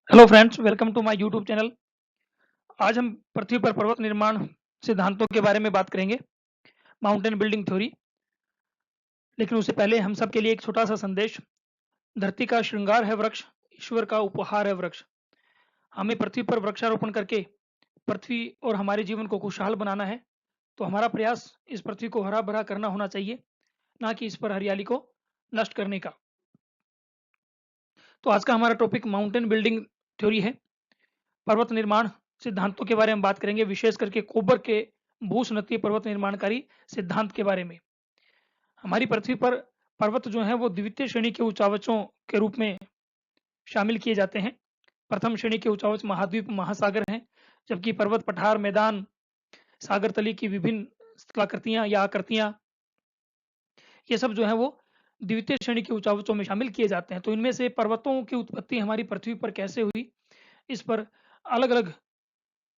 Hello friends, welcome to my YouTube channel. आज हम पृथ्वी पर पर्वत निर्माण सिद्धांतों के बारे में बात करेंगे, माउंटेन बिल्डिंग थ्योरी। लेकिन उससे पहले हम सब के लिए एक छोटा सा संदेश। धरती का श्रृंगार है वृक्ष, ईश्वर का उपहार है वृक्ष। हमें पृथ्वी पर वृक्षारोपण करके पृथ्वी और हमारे जीवन को खुशहाल बनाना है। तो हमारा प्रयास इस पृथ्वी को हरा भरा करना होना चाहिए, ना कि इस पर हरियाली को नष्ट करने का। तो आज का हमारा टॉपिक माउंटेन बिल्डिंग थ्योरी है। पर्वत निर्माण सिद्धांतों के बारे में बात करेंगे, विशेष करके कोबर के भूसनतीय पर्वत निर्माणकारी सिद्धांत के बारे में। हमारी पृथ्वी पर पर्वत जो है वो द्वितीय श्रेणी के उच्चावचों के रूप में शामिल किए जाते हैं। प्रथम श्रेणी के उच्चावच महाद्वीप महासागर हैं, जबकि पर्वत पठार मैदान सागर तली की विभिन्न कलाकृतियां या आकृतियां, ये सब जो है वो द्वितीय श्रेणी के उच्चावचों में शामिल किए जाते हैं। तो इनमें से पर्वतों की उत्पत्ति हमारी पृथ्वी पर कैसे हुई, इस पर अलग अलग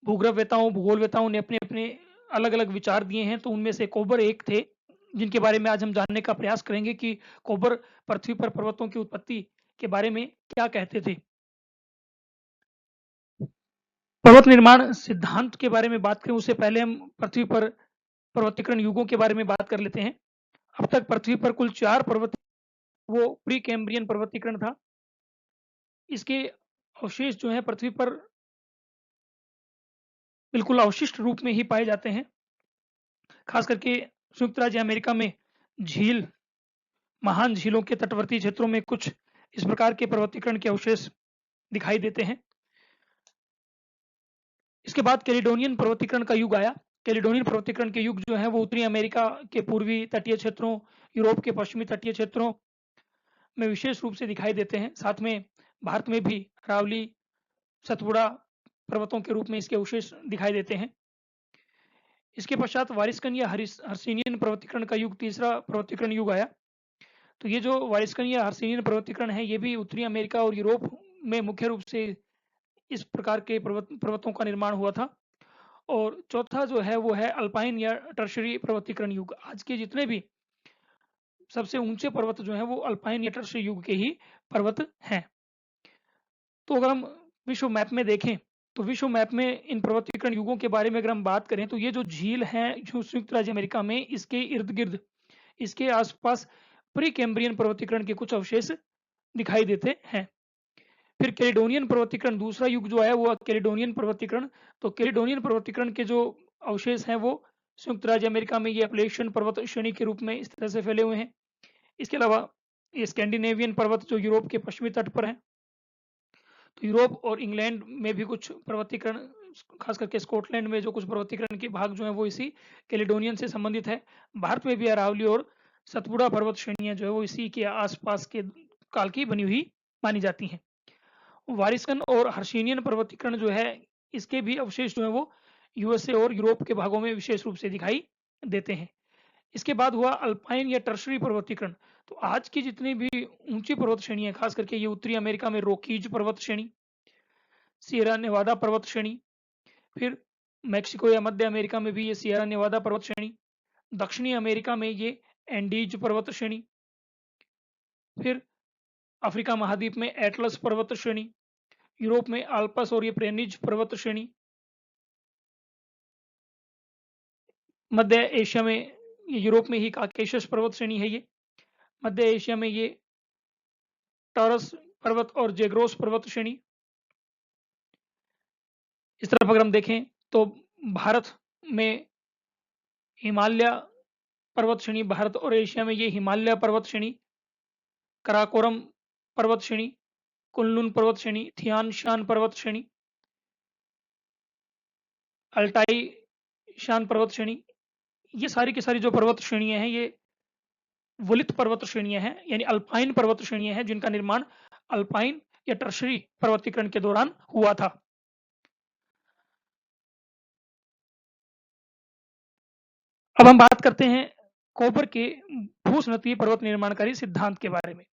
भूग्रहवेताओं भूगोलवेताओं ने अपने अपने अलग अलग विचार दिए हैं। तो उनमें से कोबर एक थे, जिनके बारे में आज हम जानने का प्रयास करेंगे कि कोबर पृथ्वी पर पर्वतों की उत्पत्ति के बारे में क्या कहते थे। पर्वत निर्माण सिद्धांत के बारे में बात करें उससे पहले हम पृथ्वी पर पर्वतीकरण युगों के बारे में बात कर लेते हैं। अब तक पृथ्वी पर कुल 4 पर्वत, वो प्री कैम्ब्रियन पर्वतीकरण था। इसके अवशेष जो है पृथ्वी पर बिल्कुल अवशिष्ट रूप में ही पाए जाते हैं। खास करके संयुक्त राज्य अमेरिका में झील, महान झीलों के तटवर्ती क्षेत्रों में कुछ इस प्रकार के पर्वतीकरण के अवशेष दिखाई देते हैं। इसके बाद कैलिडोनियन पर्वतीकरण का युग आया। कैलिडोनियन पर्वतीकरण के युग जो है वो उत्तरी अमेरिका के पूर्वी तटीय क्षेत्रों, यूरोप के पश्चिमी तटीय क्षेत्रों में विशेष रूप से दिखाई देते हैं। साथ में भारत में भी अरावली, सतपुड़ा पर्वतों के रूप में इसके अवशेष दिखाई देते हैं। इसके पश्चात वारिस्कन या हर्सिनियन पर्वतीकरण का युग, तीसरा पर्वतीकरण युग आया। तो ये जो वारिस्कन या हर्सिनियन पर्वतीकरण है, ये भी उत्तरी अमेरिका और यूरोप में मुख्य रूप से इस प्रकार के पर्वतों का निर्माण हुआ था। और चौथा जो है वो है अल्पाइन या टर्शरी पर्वतीकरण युग। आज के जितने भी सबसे ऊंचे पर्वत जो है वो अल्पाइन या टर्शरी युग के ही पर्वत हैं। तो अगर हम विश्व मैप में देखें, तो विश्व मैप में इन पर्वतीकरण युगों के बारे में अगर हम बात करें, तो ये जो झील है जो संयुक्त राज्य अमेरिका में, इसके इर्द गिर्द, इसके आसपास प्री कैम्ब्रियन पर्वतीकरण के कुछ अवशेष दिखाई देते हैं। फिर कैलिडोनियन पर्वतीकरण दूसरा युग जो आया वो कैलिडोनियन पर्वतीकरण। तो कैलिडोनियन पर्वतीकरण के जो अवशेष हैं वो संयुक्त राज्य अमेरिका में ये अपलेशियन पर्वत श्रेणी के रूप में इस तरह से फैले हुए हैं। इसके अलावा ये स्कैंडिनेवियन पर्वत जो यूरोप के पश्चिमी तट पर हैं। तो यूरोप और इंग्लैंड में भी कुछ पर्वतीकरण, खास करके स्कॉटलैंड में जो कुछ पर्वतीकरण के भाग जो है वो इसी कैलिडोनियन से संबंधित है। भारत में भी अरावली और सतपुड़ा पर्वत श्रेणियां जो है वो इसी के आसपास के काल की बनी हुई मानी जाती हैं। वारिसन और हर्षिनियन पर्वतीकरण जो है, इसके भी अवशेष जो है वो यूएसए और यूरोप के भागों में विशेष रूप से दिखाई देते हैं। इसके बाद हुआ अल्पाइन या टर्शरी पर्वतीकरण। तो आज की जितनी भी ऊंची पर्वत श्रेणियां, खास करके ये उत्तरी अमेरिका में रोकीज पर्वत श्रेणी, सियरा नेवादा पर्वत श्रेणी, फिर मैक्सिको या मध्य अमेरिका में भी ये सियरा नेवादा पर्वत श्रेणी, दक्षिणी अमेरिका में ये एंडीज पर्वत श्रेणी, फिर अफ्रीका महाद्वीप में एटलस पर्वत श्रेणी, यूरोप में आल्पस और ये प्रेनिज पर्वत श्रेणी, मध्य एशिया में, यूरोप में ही काकेशस पर्वत श्रेणी है ये, मध्य एशिया में ये टॉरस पर्वत और जेग्रोस पर्वत श्रेणी। इस तरफ अगर हम देखें तो भारत में हिमालय पर्वत श्रेणी, भारत और एशिया में ये हिमालय पर्वत श्रेणी, कराकोरम पर्वत श्रेणी, कुनलुन पर्वत श्रेणी, थियान शान पर्वत श्रेणी, अल्टाई शान पर्वत श्रेणी, ये सारी की सारी जो पर्वत श्रेणियां हैं ये वलित पर्वत श्रेणियां हैं, यानी अल्पाइन पर्वत श्रेणियां हैं, जिनका निर्माण अल्पाइन या टर्शरी पर्वतीकरण के दौरान हुआ था। अब हम बात करते हैं कोबर के भूस्नतीय पर्वत निर्माणकारी सिद्धांत के बारे में।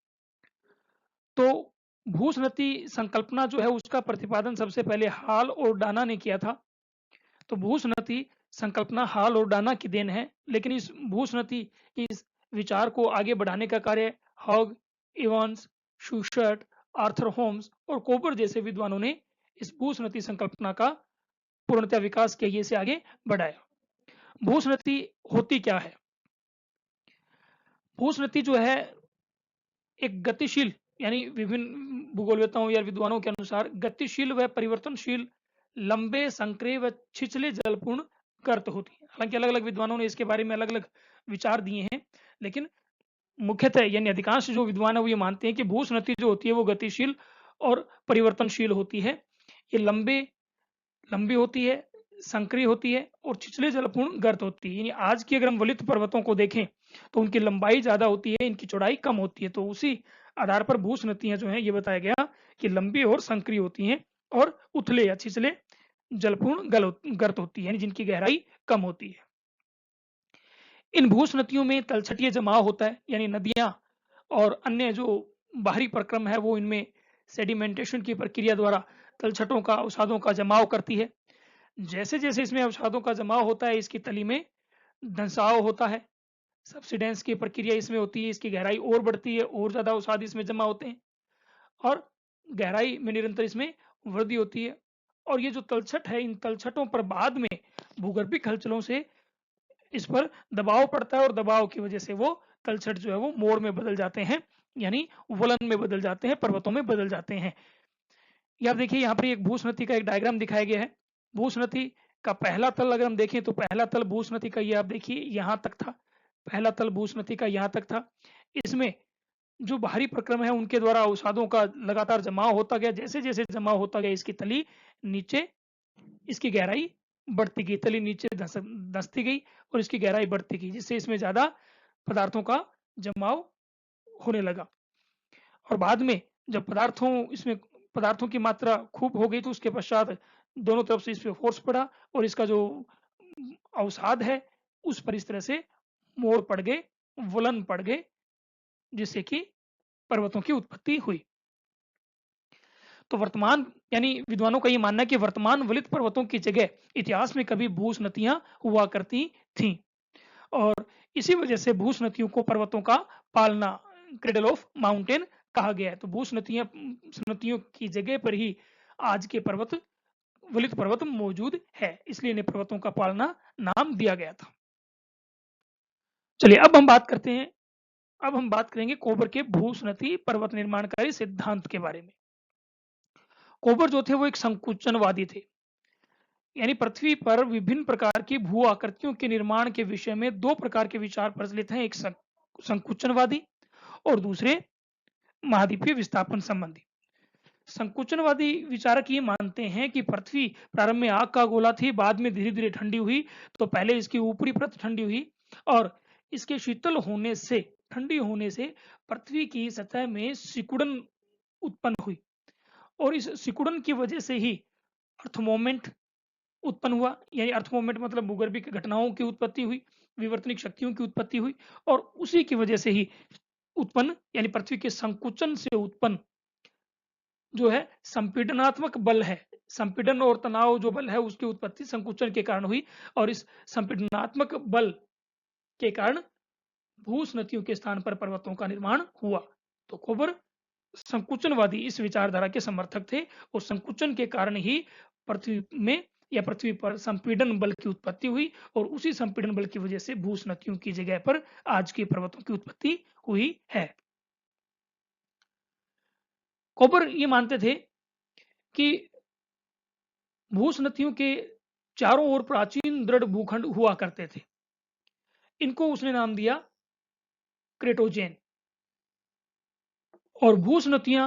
तो भूस्नती संकल्पना जो है उसका प्रतिपादन सबसे पहले हॉल और डाना ने किया था। तो भूस्नती संकल्पना हॉल और डाना की देन है, लेकिन इस भूस्नती इस विचार को आगे बढ़ाने का कार्य हॉग, इवांस, शूशर्ट आर्थर होम्स और कोपर जैसे विद्वानों ने इस भूस्नति संकल्पना का पूर्णतः विकास किया, इसे आगे बढ़ाया। भूस्नति होती क्या है? भूस्नति जो है एक गतिशील, यानी विभिन्न भूगोलवेत्ताओं या विद्वानों के अनुसार गतिशील व परिवर्तनशील लंबे संकरे व छिछले जलपूर्ण गर्त होती है। हालांकि अलग अलग विद्वानों ने इसके बारे में अलग अलग विचार दिए हैं, लेकिन मुख्यतः यानी अधिकांश जो विद्वान है वो ये मानते हैं कि भूस्नति जो होती है वो गतिशील और परिवर्तनशील होती है। ये लंबी होती है, संकरी होती है और छिछले जलपूर्ण गर्त होती है। यानी आज की अगर हम वलित पर्वतों को देखें तो उनकी लंबाई ज्यादा होती है, इनकी चौड़ाई कम होती है। तो उसी आधार पर भूस्नतियां जो हैं ये बताया गया कि लंबी और संकरी होती हैं और उथले या छिछले जलपूर्ण गर्त होती है, यानी जिनकी गहराई कम होती है। इन भूस्नतियों में तलछटीय जमाव होता है, यानी नदियां और अन्य जो बाहरी प्रक्रम है वो इनमें सेडिमेंटेशन की प्रक्रिया द्वारा तलछटों का अवसादों का जमाव करती है। जैसे जैसे इसमें अवसादों का जमाव होता है, इसकी तली में धंसाव होता है, सब्सिडेंस की प्रक्रिया इसमें होती है, इसकी गहराई और बढ़ती है और ज्यादा अवसाद इसमें जमा होते हैं और गहराई में निरंतर इसमें वृद्धि होती है। और ये जो तलछट है, इन तलछटों पर बाद में भूगर्भिक हलचलों से इस पर दबाव पड़ता है और दबाव की वजह से वो तलछट जो है वो मोड़ में बदल जाते हैं, यानी वलन में बदल जाते हैं, पर्वतों में बदल जाते हैं। ये आप देखिए यहाँ पर एक भूस्नति का एक डायग्राम दिखाया गया है। भूस्नति का पहला तल अगर हम देखें तो पहला तल भूस्नति का ये आप देखिए यहाँ तक था, पहला तल भूस्नति का यहाँ तक था। इसमें जो बाहरी प्रक्रम है उनके द्वारा अवसादों का लगातार जमाव होता गया, जैसे जैसे जमाव होता गया इसकी तली नीचे, इसकी गहराई बढ़ती गई, तली नीचे धंसती गई और इसकी गहराई बढ़ती गई, जिससे इसमें ज्यादा पदार्थों का जमाव होने लगा। और बाद में जब पदार्थों की मात्रा खूब हो गई तो उसके पश्चात दोनों तरफ से इस पर फोर्स पड़ा और इसका जो अवसाद है उस पर इस तरह से मोड़ पड़ गए, वलन पड़ गए, जिससे कि पर्वतों की उत्पत्ति हुई। तो वर्तमान यानी विद्वानों का ये मानना है कि वर्तमान वलित पर्वतों की जगह इतिहास में कभी भूस्नतियां हुआ करती थीं और इसी वजह से भूस्नतियों को पर्वतों का पालना, क्रेडल ऑफ माउंटेन कहा गया है। तो भूस्नतियों की जगह पर ही आज के वलित पर्वत मौजूद है, इसलिए इन्हें पर्वतों का पालना नाम दिया गया था। चलिए अब हम बात करेंगे कोबर के भूस्नति पर्वत निर्माणकारी सिद्धांत के बारे में। कोबर जो थे वो एक संकुचनवादी थे, यानी पृथ्वी पर विभिन्न प्रकार की भू आकृतियों के निर्माण के विषय में दो प्रकार के विचार प्रचलित हैं, एक संकुचनवादी और दूसरे महाद्वीपीय विस्थापन संबंधी। संकुचनवादी विचारक ये मानते हैं कि पृथ्वी प्रारंभ में आग का गोला थी, बाद में धीरे धीरे ठंडी हुई। तो पहले इसकी ऊपरी परत ठंडी हुई और इसके शीतल होने से, ठंडी होने से पृथ्वी की सतह में सिकुड़न उत्पन्न हुई और इस सिकुड़न की वजह से ही अर्थ मोमेंट उत्पन्न हुआ, यानी अर्थ मोमेंट मतलब भूगर्भिक घटनाओं की उत्पत्ति हुई, विवर्तनिक शक्तियों की उत्पत्ति हुई और उसी की वजह से ही उत्पन्न, यानी पृथ्वी के संकुचन से उत्पन्न जो है संपीडनात्मक बल है, संपीडन और तनाव जो बल है उसकी उत्पत्ति संकुचन के कारण हुई और इस संपीडनात्मक बल के कारण भूस्नतियों के स्थान पर पर्वतों का निर्माण हुआ। तो कोबर संकुचनवादी इस विचारधारा के समर्थक थे और संकुचन के कारण ही पृथ्वी में या पृथ्वी पर संपीडन बल की उत्पत्ति हुई और उसी संपीडन बल की वजह से भूस्नतियों की जगह पर आज के पर्वतों की उत्पत्ति हुई है। कोबर ये मानते थे कि भूस्नतियों के चारों ओर प्राचीन दृढ़ भूखंड हुआ करते थे, इनको उसने नाम दिया क्रेटोजेन। और भूस्नतियां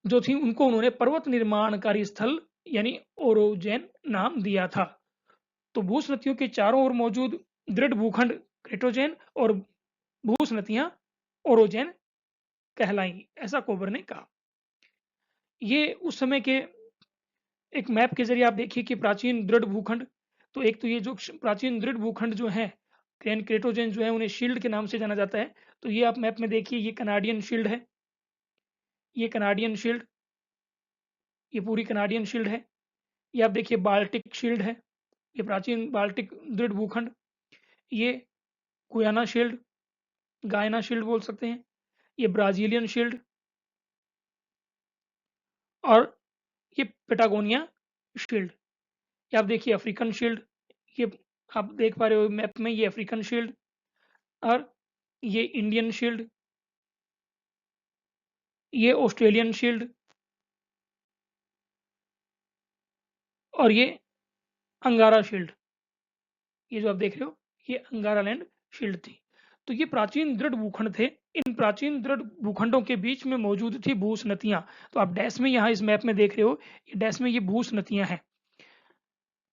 जो थी उनको उन्होंने पर्वत निर्माणकारी स्थल यानी ओरोजेन नाम दिया था। तो भूस्नतियों के चारों ओर मौजूद दृढ़ भूखंड क्रेटोजेन और भूस्नतियां ओरोजेन कहलाई, ऐसा कोबर ने कहा। ये उस समय के एक मैप के जरिए आप देखिए कि प्राचीन दृढ़ भूखंड, तो एक तो ये जो प्राचीन दृढ़ भूखंड जो है क्रेटोजेन जो है उन्हें शील्ड के नाम से जाना जाता है। तो ये आप मैप में देखिए, ये कनाडियन शील्ड है, ये कनाडियन शील्ड, ये पूरी कनाडियन शील्ड है। ये आप देखिए बाल्टिक शील्ड है, ये प्राचीन बाल्टिक दृढ़ भूखंड। ये गुयाना शील्ड, गायना शील्ड बोल सकते हैं। ये ब्राजीलियन शील्ड, और ये पेटागोनिया शील्ड। ये आप देखिए अफ्रीकन शील्ड, ये आप देख पा रहे हो मैप में, ये अफ्रीकन शील्ड और ये इंडियन शील्ड, ये ऑस्ट्रेलियन शील्ड और ये अंगारा शील्ड। ये जो आप देख रहे हो ये अंगारा लैंड शील्ड थी। तो ये प्राचीन दृढ़ भूखंड थे। इन प्राचीन दृढ़ भूखंडों के बीच में मौजूद थी भूस्नतियां। तो आप डैश में यहाँ इस मैप में देख रहे हो, ये डैश में ये भूस्नतियां हैं।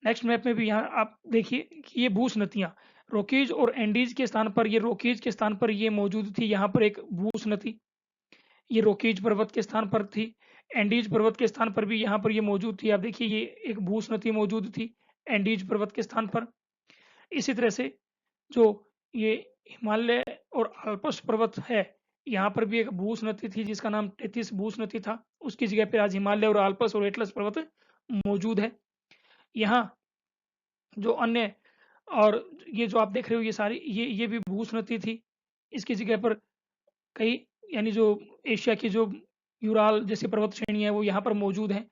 नेक्स्ट मैप में भी यहाँ आप देखिए कि ये भूस्नतियां रॉकीज और एंडीज के स्थान पर, ये रॉकीज के स्थान पर ये मौजूद थी। यहाँ पर एक भूस्नति ये रॉकीज पर्वत के स्थान पर थी। एंडीज पर्वत के स्थान पर भी यहाँ पर ये मौजूद थी। आप देखिए ये एक भूस्नति मौजूद थी एंडीज पर्वत के स्थान पर। इसी तरह से जो ये हिमालय और अल्पस पर्वत है, यहाँ पर भी एक भूस्नति थी जिसका नाम टेथिस भूस्नति था। उसकी जगह पे आज हिमालय और अल्पस और एटलस पर्वत मौजूद है। यहाँ जो अन्य और ये जो आप देख रहे हो ये सारी ये भी भूस्नति थी। इसकी जगह पर कई यानी जो एशिया की जो यूराल जैसी पर्वत श्रेणी है वो यहाँ पर मौजूद है।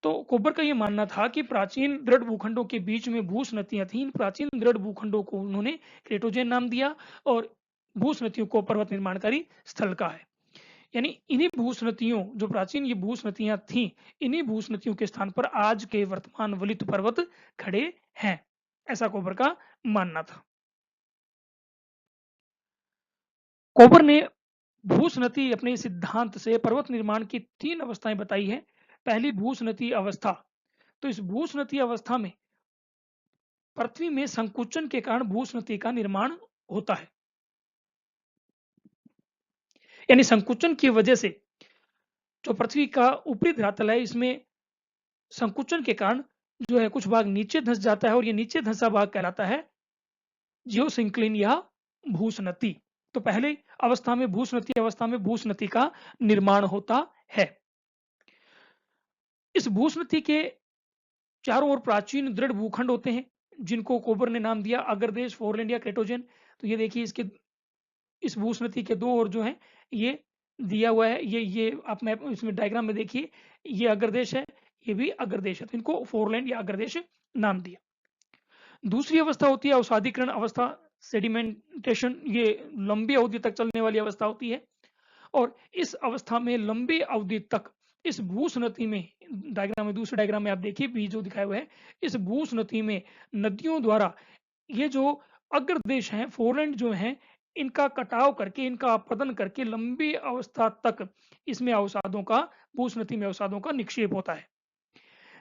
तो कोबर का ये मानना था कि प्राचीन दृढ़ भूखंडों के बीच में भूस्नतियां थीं। इन प्राचीन दृढ़ भूखंडों को उन्होंने क्रेटोजेन नाम दिया और भूस्नतियों को पर्वत निर्माणकारी स्थल का है। यानी इन्हीं भूस्नतियों जो प्राचीन ये भूस्नतियां थीं, इन्हीं भूस्नतियों के स्थान पर आज के वर्तमान वलित पर्वत खड़े हैं, ऐसा कोबर का मानना था। कोबर ने भूस्नति अपने सिद्धांत से पर्वत निर्माण की 3 अवस्थाएं बताई हैं। पहली भूस्नति अवस्था। तो इस भूस्नति अवस्था में पृथ्वी में संकुचन के कारण भूस्नति का निर्माण होता है। यानी संकुचन की वजह से जो पृथ्वी का ऊपरी धरातल है इसमें संकुचन के कारण जो है कुछ भाग नीचे धंस जाता है और ये नीचे धंसा भाग कहलाता है जियोसिंक्लिन या भूस्नति। तो पहले अवस्था में भूस्नति अवस्था में भूस्नति का निर्माण होता है। इस भूस्नति के चारों ओर प्राचीन दृढ़ भूखंड होते हैं जिनको कोबर ने नाम दिया अग्रदेश, फोरलैंड या क्रेटोजेन। तो ये देखिए इसके इस भूस्नति के दो ओर जो है ये दिया हुआ है। ये आप मैप इसमें डायग्राम में देखिए, ये अग्रदेश है, ये भी अग्रदेश है। तो इनको फोरलैंड या अग्रदेश नाम दिया। दूसरी अवस्था होती है अवसादीकरण अवस्था, सेडिमेंटेशन। ये लंबी अवधि तक चलने वाली अवस्था होती है और इस अवस्था में लंबी अवधि तक इस भूस्नति में, डायग्राम में दूसरे डायग्राम में आप देखिए बी जो दिखाए हुए हैं, इस भूस्नति में नदियों द्वारा ये जो अग्रदेश हैं फोरलैंड जो हैं इनका कटाव करके, इनका अपरदन करके लंबी अवस्था तक इसमें अवसादों का, भूस्नति में अवसादों का निक्षेप होता है।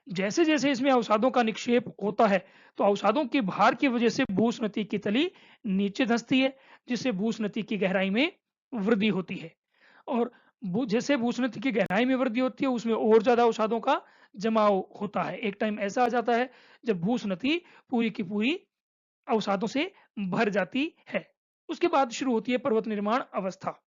जैसे जैसे इसमें अवसादों का निक्षेप होता है तो अवसादों के भार की वजह से भूस्नति की तली नीचे धंसती है जिससे भूस्नति की गहराई में वृद्धि होती है और जैसे भूस्नति की गहराई में वृद्धि होती है उसमें और ज्यादा अवसादों का जमाव होता है। एक टाइम ऐसा आ जाता है जब भूस्नति पूरी की पूरी अवसादों से भर जाती है। उसके बाद शुरू होती है पर्वत निर्माण अवस्था।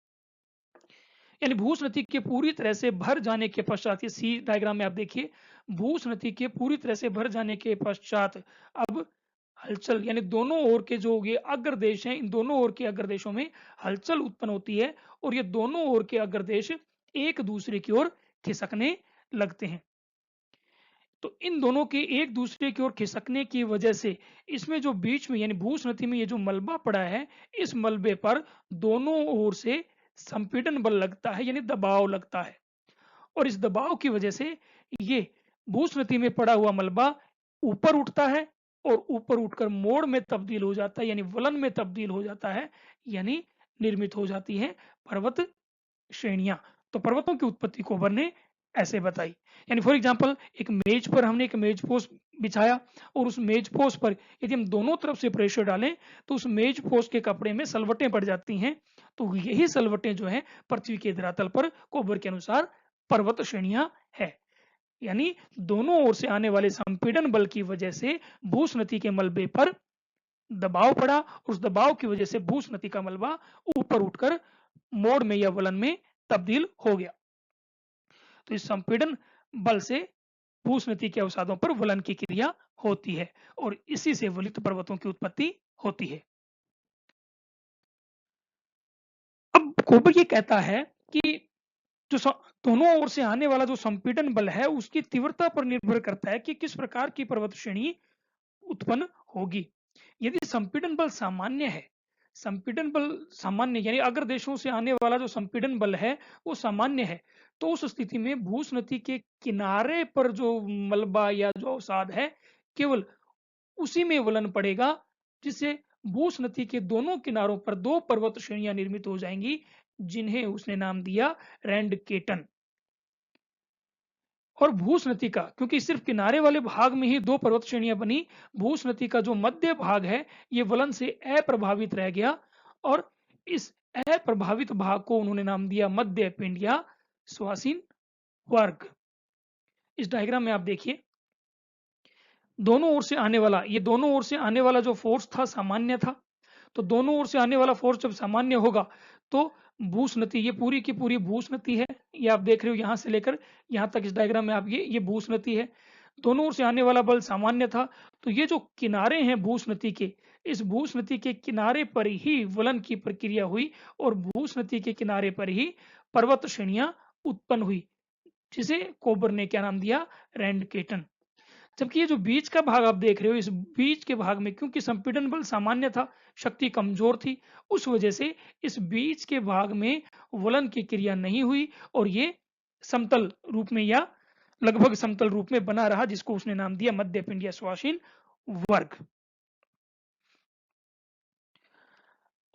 यानी भूस्नति के पूरी तरह से भर जाने के पश्चात, ये सी डायग्राम में आप देखिए, भूस्नति के पूरी तरह से भर जाने के पश्चात अब हलचल, यानी दोनों ओर के जो ये अग्रदेश हैं, इन दोनों ओर के अग्रदेशों में हलचल उत्पन्न होती है और ये दोनों ओर के अग्रदेश एक दूसरे की ओर खिसकने लगते हैं। तो इन दोनों के एक दूसरे की ओर खिसकने की वजह से इसमें जो बीच में यानी भूस्नति में ये जो मलबा पड़ा है, इस मलबे पर दोनों ओर से संपीड़न बल लगता है, यानी दबाव लगता है और इस दबाव की वजह से ये भूस्नति में पड़ा हुआ मलबा ऊपर उठता है और ऊपर उठकर मोड़ में तब्दील हो जाता है, यानी वलन में तब्दील हो जाता है, यानी निर्मित हो जाती है पर्वत श्रेणियां। तो पर्वतों की उत्पत्ति कोबर ने ऐसे बताई। यानी फॉर एग्जांपल एक मेज पर हमने एक मेज पोस्ट बिछाया और उस मेज पोस्ट पर यदि हम दोनों तरफ से प्रेशर डालें तो उस मेज पोस्ट के कपड़े में सलवटें पड़ जाती हैं। तो यही सलवटें जो है पृथ्वी के धरातल पर कोबर के अनुसार पर्वत श्रेणियां है। यानी दोनों ओर से आने वाले संपीड़न बल की वजह से भूस्नति के मलबे पर दबाव पड़ा, उस दबाव की वजह से भूस्नति का मलबा ऊपर उठकर मोड़ में या वलन में तब्दील हो गया। तो इस संपीड़न बल से भूस्नति के अवसादों पर वलन की क्रिया होती है और इसी से वलित पर्वतों की उत्पत्ति होती है। अब कोबर ये कहता है कि जो दोनों ओर से आने वाला जो संपीड़न बल है उसकी तीव्रता पर निर्भर करता है कि किस प्रकार की पर्वत श्रेणी उत्पन्न होगी। यदि संपीड़न बल सामान्य है, संपीड़न बल सामान्य यानी अग्र देशों से आने वाला जो संपीड़न बल है वो सामान्य है, तो उस स्थिति में भूस्नति के किनारे पर जो मलबा या जो अवसाद है केवल उसी में वलन पड़ेगा, जिससे भूस्नति के दोनों किनारों पर दो पर्वत श्रेणियां निर्मित हो जाएंगी, जिन्हें उसने नाम दिया रैंडकेटन। और भूस्नति का, क्योंकि सिर्फ किनारे वाले भाग में ही दो पर्वत श्रेणियां बनी, भूस्नति का जो मध्य भाग है ये वलन से अप्रभावित रह गया, और इस अप्रभावित भाग को उन्होंने नाम दिया मध्य पिंड या स्वासीन वर्ग। इस डायग्राम में आप देखिए, दोनों ओर से आने वाला, ये दोनों ओर से आने वाला जो फोर्स था सामान्य था, तो दोनों ओर से आने वाला फोर्स जब सामान्य होगा तो भूस्नति, ये पूरी की पूरी भूस्नति है, ये आप देख रहे हो यहां से लेकर यहां तक इस डायग्राम में आप ये भूस्नति है, दोनों ओर से आने वाला बल सामान्य था, तो ये जो किनारे हैं भूस्नति के, इस भूस्नति के किनारे पर ही वलन की प्रक्रिया हुई और भूस्नति के किनारे पर ही पर्वत श्रेणियां उत्पन्न हुई, जिसे कोबर ने क्या नाम दिया, रैंडकेटन। जबकि ये जो बीच का भाग आप देख रहे हो, इस बीच के भाग में क्योंकि संपीड़न बल सामान्य था, शक्ति कमजोर थी, उस वजह से इस बीच के भाग में वलन की क्रिया नहीं हुई और ये समतल रूप में या लगभग समतल रूप में बना रहा, जिसको उसने नाम दिया मध्य पिंड या स्वासीन वर्ग।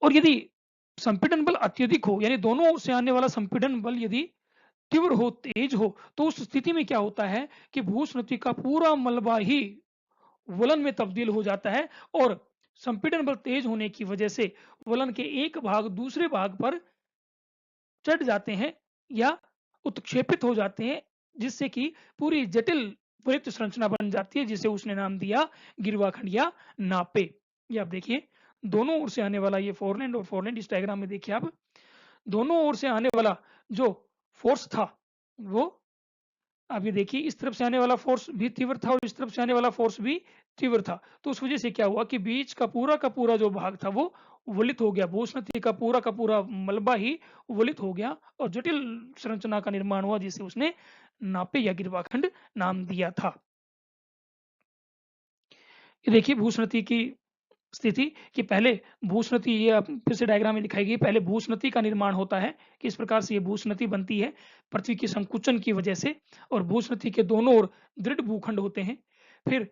और यदि संपीड़न बल अत्यधिक हो, यानी दोनों ओर से आने वाला संपीड़न बल यदि तीव्र हो, तेज हो, तो उस स्थिति में क्या होता है कि भूस्नति का पूरा मलबा ही वलन में तब्दील हो जाता है और संपीड़न बल तेज होने की वजह से वलन के एक भाग दूसरे भाग पर चढ़ जाते हैं या उत्क्षेपित हो जाते हैं, जिससे कि पूरी जटिल वृत्त संरचना बन जाती है, जिसे उसने नाम दिया गिरवाखंड या नापे। ये आप देखिए, दोनों ओर से आने वाला ये फोरलैंड और फोरलैंड, इस डायग्राम में देखिए आप, दोनों ओर से आने वाला जो फोर्स था वो, अब ये देखिए, इस तरफ से आने वाला फोर्स भी तीव्र था और इस तरफ से आने वाला फोर्स भी तीव्र था, तो उस वजह से क्या हुआ कि बीच का पूरा जो भाग था वो वलित हो गया, भूस्नति का पूरा मलबा ही वलित हो गया और जटिल संरचना का निर्माण हुआ, जिसे उसने नापे या गिरवाखंड नाम दिया था। ये देखिए भूस्नति की स्थिति कि पहले भूस्नति, ये आप फिर से डायग्राम में दिखाई गई, पहले भूस्नति का निर्माण होता है कि इस प्रकार से ये भूस्नति बनती है पृथ्वी की संकुचन की वजह से, और भूस्नति के दोनों ओर दृढ़ भूखंड होते हैं। फिर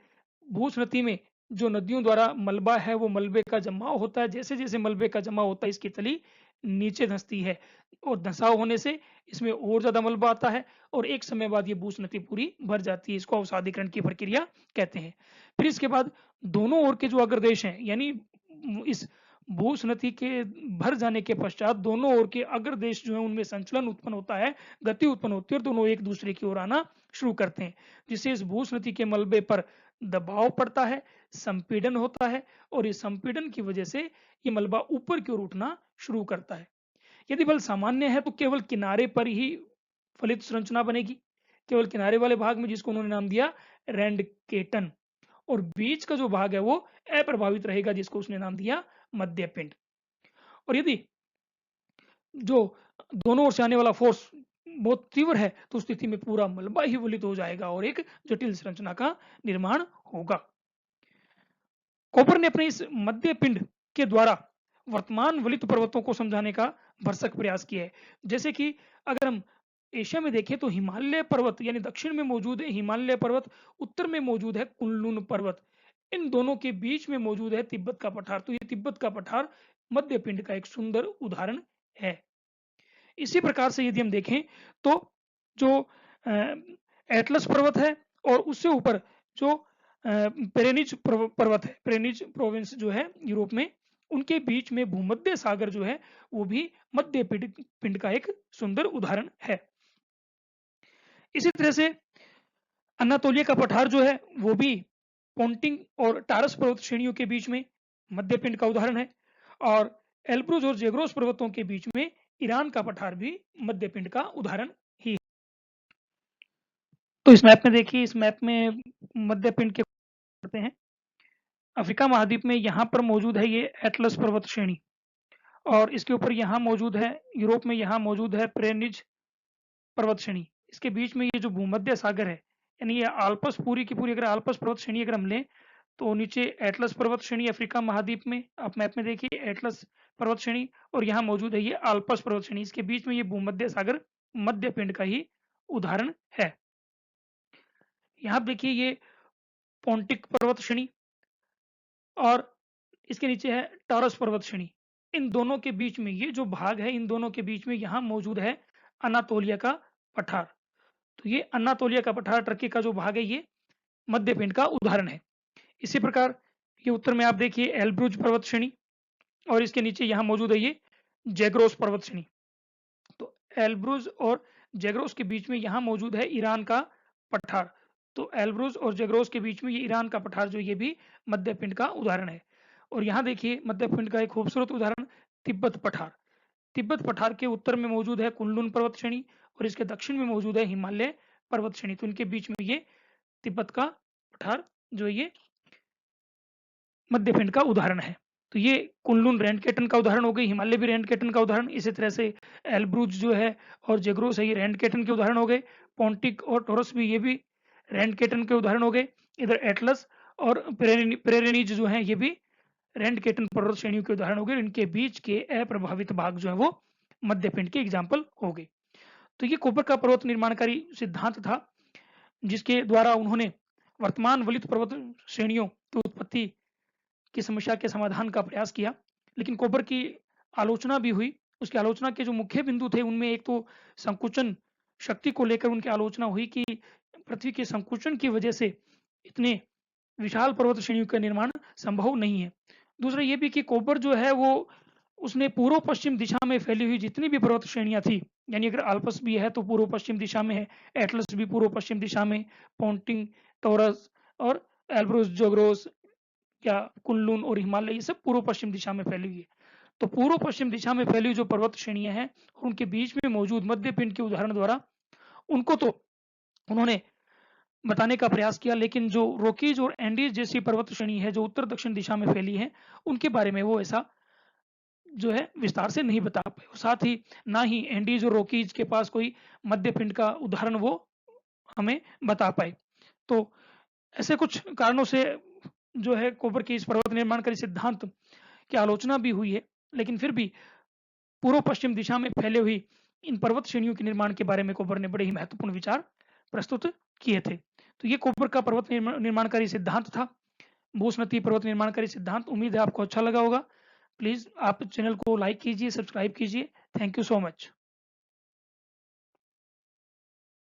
भूस्नति में जो नदियों द्वारा मलबा है वो मलबे का जमाव होता है, जैसे जैसे मलबे का जमाव होता है इसकी तली नीचे धंसती है और धंसाव होने से इसमें और ज्यादा मलबा आता है और एक समय बाद ये भूस्नति पूरी भर जाती है, इसको अवसादीकरण की प्रक्रिया कहते हैं। फिर इसके बाद दोनों ओर के जो अग्रदेश हैं, यानी इस भूस्नति के भर जाने के पश्चात दोनों ओर के अग्रदेश जो है उनमें संचलन उत्पन्न होता है, गति उत्पन्न होती है और दोनों एक दूसरे की ओर आना शुरू करते हैं, जिससे इस भूस्नति के मलबे पर दबाव पड़ता है, संपीड़न होता है और इस संपीड़न की वजह से ये मलबा ऊपर की ओर उठना शुरू करता है। यदि बल सामान्य है तो केवल किनारे पर ही फलित संरचना बनेगी, केवल किनारे वाले भाग में, जिसको उन्होंने नाम दिया रैंडकेटन, और बीच का जो भाग है वो अप्रभावित रहेगा, जिसको उसने नाम दिया मध्य पिंड। और यदि जो दोनों ओर से आने वाला फोर्स बहुत तीव्र है तो उस स्थिति में पूरा मलबा ही वलित हो जाएगा और एक जटिल संरचना का निर्माण होगा। कोपर ने अपने इस मध्य पिंड के द्वारा वर्तमान वलित पर्वतों को समझाने का भरसक प्रयास किया है। जैसे कि अगर हम एशिया में देखें तो हिमालय पर्वत यानी दक्षिण में मौजूद है हिमालय पर्वत, उत्तर में मौजूद है कुनलुन पर्वत, इन दोनों के बीच में मौजूद है तिब्बत का पठार। तो ये तिब्बत का पठार मध्य पिंड का एक सुंदर उदाहरण है। इसी प्रकार से यदि हम देखें तो जो एटलस पर्वत है और उससे ऊपर जो पेरेनिज पर्वत है, पेरेनिज प्रोविंस जो है यूरोप में, उनके बीच में भूमध्य सागर जो है वो भी मध्य पिंड का एक सुंदर उदाहरण है। इसी तरह से अनातोलिया का पठार जो है वो भी पोंटिंग और टारस पर्वत श्रेणियों के बीच में मध्य पिंड का उदाहरण है, और एल्ब्रुज और जेग्रोस पर्वतों के बीच में ईरान का पठार भी मध्य पिंड का उदाहरण ही है। तो इस मैप में देखिए, इस मैप में मध्य पिंड के करते हैं। अफ्रीका महाद्वीप में यहाँ पर मौजूद है ये एटलस पर्वत श्रेणी, और इसके ऊपर यहाँ मौजूद है यूरोप में, यहाँ मौजूद है पेरेनिज पर्वत श्रेणी, इसके बीच में ये जो भूमध्य सागर है, यानी ये आल्प्स पूरी की पूरी, अगर आल्प्स पर्वत श्रेणी अगर हम लें, तो नीचे एटलस पर्वत श्रेणी अफ्रीका महाद्वीप में, आप मैप में देखिए एटलस पर्वत श्रेणी, और यहाँ मौजूद है ये आल्प्स पर्वत श्रेणी, इसके बीच में ये भूमध्य सागर मध्य पिंड का ही उदाहरण है। यहाँ देखिए ये पोंटिक पर्वत श्रेणी और इसके नीचे है टॉरस पर्वत श्रेणी। इन दोनों के बीच में ये जो भाग है, इन दोनों के बीच में यहाँ मौजूद है अनातोलिया का पठार। तो ये अनातोलिया का पठार, टर्की का जो भाग है, ये मध्य पिंड का उदाहरण है। इसी प्रकार ये उत्तर में आप देखिए एल्ब्रुज पर्वत श्रेणी, और इसके नीचे यहाँ मौजूद है ये जैग्रोस पर्वत श्रेणी। तो एल्ब्रुज और जैग्रोस के बीच में यहाँ मौजूद है ईरान का पठार। तो एल्ब्रुज और जैग्रोस के बीच में ये ईरान का पठार जो ये भी मध्य पिंड का उदाहरण है। और यहाँ देखिए मध्य पिंड का एक खूबसूरत उदाहरण तिब्बत पठार। तिब्बत पठार के उत्तर में मौजूद है कुनलुन पर्वत श्रेणी, और इसके दक्षिण में मौजूद है हिमालय पर्वत श्रेणी। तो इनके बीच में ये तिब्बत का पठार जो ये मध्य पिंड का उदाहरण है। तो ये कुनलुन रैंडकेटन का उदाहरण हो गई, हिमालय भी रैंडकेटन का उदाहरण। इसी तरह से एल्ब्रुज जो है और जैग्रोस है, ये रैंडकेटन के उदाहरण हो गए। पोंटिक और टॉरस भी, ये भी रैंडकेटन के उदाहरण हो गए। इधर एटलस और पिरेनीज जो है, ये भी रैंडकेटन पर्वत श्रेणियों के उदाहरण हो गए। इनके बीच के अप्रभावित भाग जो है वो मध्य पिंड के एग्जाम्पल हो गए। तो ये कोपर का पर्वत निर्माणकारी सिद्धांत था, जिसके द्वारा उन्होंने वर्तमान वलित पर्वत श्रेणियों की उत्पत्ति की समस्या के समाधान का प्रयास किया। लेकिन कोपर की आलोचना भी हुई। उसकी आलोचना के जो मुख्य बिंदु थे, उनमें एक तो संकुचन शक्ति को लेकर उनकी आलोचना हुई कि पृथ्वी के संकुचन की वजह से इतने विशाल पर्वत श्रेणियों का निर्माण संभव नहीं है। दूसरा ये भी कि कोपर जो है वो उसने पूर्व पश्चिम दिशा में फैली हुई जितनी भी पर्वत श्रेणियां थी, यानी अगर आल्प्स भी है तो पूर्व पश्चिम दिशा में है, एटलस भी पूर्व पश्चिम दिशा में, पोंटिंग, टॉरस और एल्ब्रुस, जोग्रोस या कुनलुन और हिमालय, ये सब पूर्व पश्चिम दिशा में फैली हुई है। तो पूर्व पश्चिम दिशा में फैली हुई जो पर्वत श्रेणियां हैं, उनके बीच में मौजूद मध्य पिंड के उदाहरण द्वारा उनको तो उन्होंने बताने का प्रयास किया, लेकिन जो रॉकीज और एंडीज जैसी पर्वत श्रेणी है जो उत्तर दक्षिण दिशा में फैली है, उनके बारे में वो ऐसा जो है विस्तार से नहीं बता पाए। साथ ही ना ही एंडीज और रॉकीज के पास कोई मध्य पिंड का उदाहरण वो हमें बता पाए। तो ऐसे कुछ कारणों से जो है कोपर के इस पर्वत निर्माणकारी सिद्धांत की आलोचना भी हुई है, लेकिन फिर भी पूर्व पश्चिम दिशा में फैले हुई इन पर्वत श्रेणियों के निर्माण के बारे में कोपर ने बड़े ही महत्वपूर्ण विचार प्रस्तुत किए थे। तो ये कोपर का पर्वत निर्माणकारी सिद्धांत था, भूस्नती पर्वत निर्माणकारी सिद्धांत। उम्मीद है आपको अच्छा लगा होगा। प्लीज आप चैनल को लाइक कीजिए, सब्सक्राइब कीजिए। Thank you so much.